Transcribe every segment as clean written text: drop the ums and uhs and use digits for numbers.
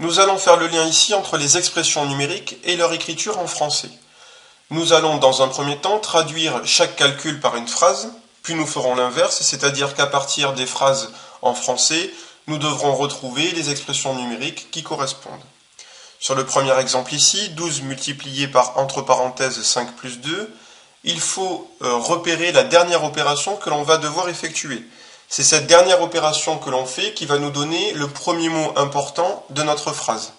Nous allons faire le lien ici entre les expressions numériques et leur écriture en français. Nous allons dans un premier temps traduire chaque calcul par une phrase, puis nous ferons l'inverse, c'est-à-dire qu'à partir des phrases en français, nous devrons retrouver les expressions numériques qui correspondent. Sur le premier exemple ici, 12 multiplié par entre parenthèses 5 plus 2, il faut repérer la dernière opération que l'on va devoir effectuer. C'est cette dernière opération que l'on fait qui va nous donner le premier mot important de notre phrase.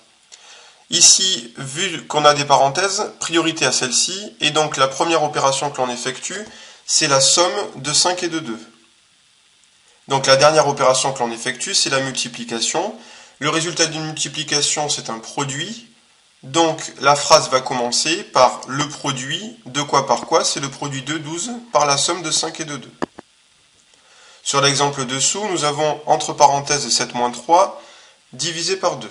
Ici, vu qu'on a des parenthèses, priorité à celle-ci, et donc la première opération que l'on effectue, c'est la somme de 5 et de 2. Donc la dernière opération que l'on effectue, c'est la multiplication. Le résultat d'une multiplication, c'est un produit. Donc la phrase va commencer par le produit de quoi par quoi, c'est le produit de 12 par la somme de 5 et de 2. Sur l'exemple dessous, nous avons entre parenthèses 7 moins 3 divisé par 2.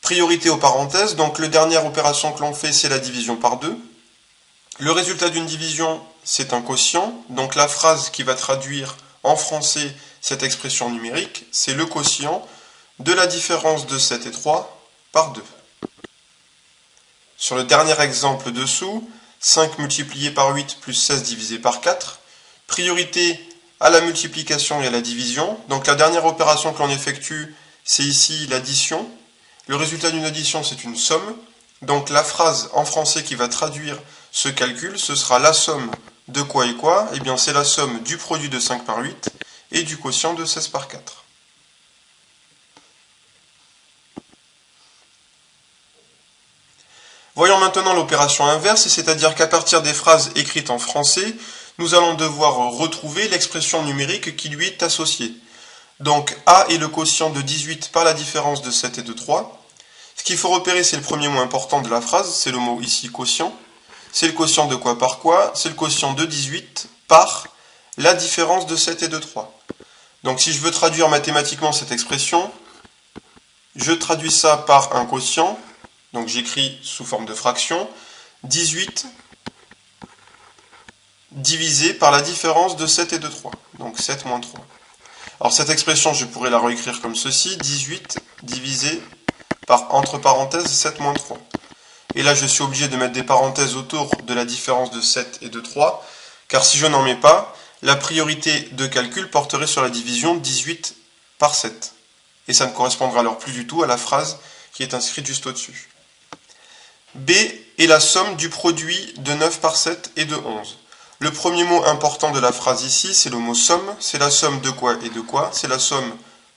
Priorité aux parenthèses, donc la dernière opération que l'on fait, c'est la division par 2. Le résultat d'une division, c'est un quotient, donc la phrase qui va traduire en français cette expression numérique, c'est le quotient de la différence de 7 et 3 par 2. Sur le dernier exemple dessous, 5 multiplié par 8 plus 16 divisé par 4, priorité à la multiplication et à la division. Donc la dernière opération que l'on effectue, c'est ici l'addition. Le résultat d'une addition, c'est une somme. Donc la phrase en français qui va traduire ce calcul, ce sera la somme de quoi et quoi. Eh bien c'est la somme du produit de 5 par 8 et du quotient de 16 par 4. Voyons maintenant l'opération inverse, c'est-à-dire qu'à partir des phrases écrites en français, nous allons devoir retrouver l'expression numérique qui lui est associée. Donc A est le quotient de 18 par la différence de 7 et de 3. Ce qu'il faut repérer, c'est le premier mot important de la phrase, c'est le mot ici quotient. C'est le quotient de quoi par quoi? C'est le quotient de 18 par la différence de 7 et de 3. Donc si je veux traduire mathématiquement cette expression, je traduis ça par un quotient. Donc j'écris sous forme de fraction, 18 divisé par la différence de 7 et de 3, donc 7 moins 3. Alors cette expression, je pourrais la réécrire comme ceci, 18 divisé par entre parenthèses 7 moins 3. Et là je suis obligé de mettre des parenthèses autour de la différence de 7 et de 3, car si je n'en mets pas, la priorité de calcul porterait sur la division 18 par 7. Et ça ne correspondra alors plus du tout à la phrase qui est inscrite juste au-dessus. B est la somme du produit de 9 par 7 et de 11. Le premier mot important de la phrase ici, c'est le mot somme. C'est la somme de quoi et de quoi? C'est la somme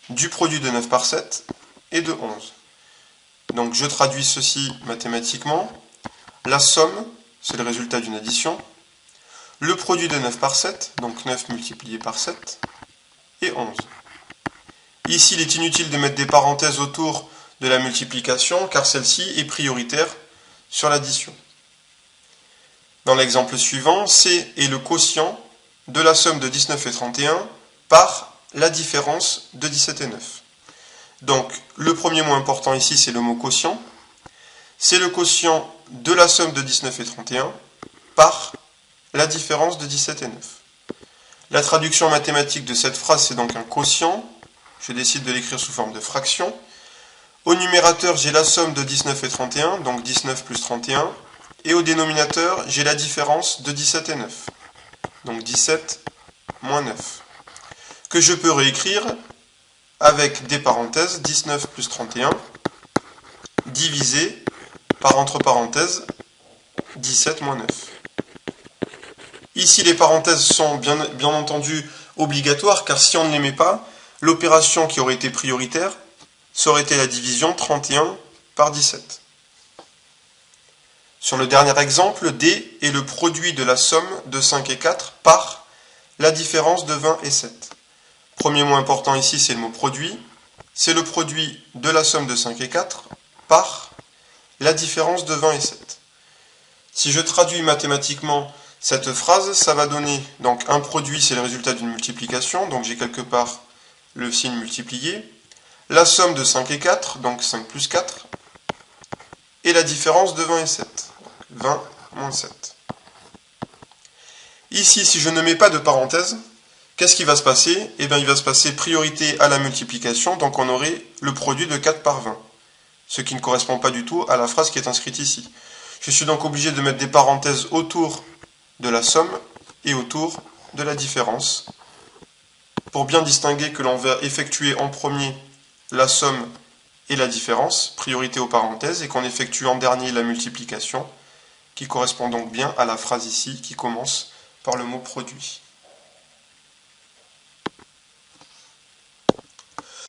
du produit de 9 par 7 et de 11. Donc je traduis ceci mathématiquement. La somme, c'est le résultat d'une addition. Le produit de 9 par 7, donc 9 multiplié par 7, et 11. Ici, il est inutile de mettre des parenthèses autour de la multiplication, car celle-ci est prioritaire sur l'addition. Dans l'exemple suivant, C est le quotient de la somme de 19 et 31 par la différence de 17 et 9. Donc, le premier mot important ici, c'est le mot quotient. C'est le quotient de la somme de 19 et 31 par la différence de 17 et 9. La traduction mathématique de cette phrase, c'est donc un quotient. Je décide de l'écrire sous forme de fraction. Au numérateur, j'ai la somme de 19 et 31, donc 19 plus 31. Et au dénominateur, j'ai la différence de 17 et 9. Donc 17 moins 9. Que je peux réécrire avec des parenthèses, 19 plus 31, divisé par entre parenthèses, 17 moins 9. Ici, les parenthèses sont bien entendu obligatoires, car si on ne les met pas, l'opération qui aurait été prioritaire, ça aurait été la division 31 par 17. Sur le dernier exemple, D est le produit de la somme de 5 et 4 par la différence de 20 et 7. Premier mot important ici, c'est le mot produit. C'est le produit de la somme de 5 et 4 par la différence de 20 et 7. Si je traduis mathématiquement cette phrase, ça va donner donc un produit, c'est le résultat d'une multiplication, donc j'ai quelque part le signe multiplié. La somme de 5 et 4, donc 5 plus 4, et la différence de 20 et 7, 20 moins 7. Ici, si je ne mets pas de parenthèse, qu'est-ce qui va se passer? Eh bien, il va se passer priorité à la multiplication, donc on aurait le produit de 4 par 20. ce qui ne correspond pas du tout à la phrase qui est inscrite ici. Je suis donc obligé de mettre des parenthèses autour de la somme et autour de la différence, pour bien distinguer que l'on va effectuer en premier la somme et la différence, priorité aux parenthèses, et qu'on effectue en dernier la multiplication, qui correspond donc bien à la phrase ici qui commence par le mot produit.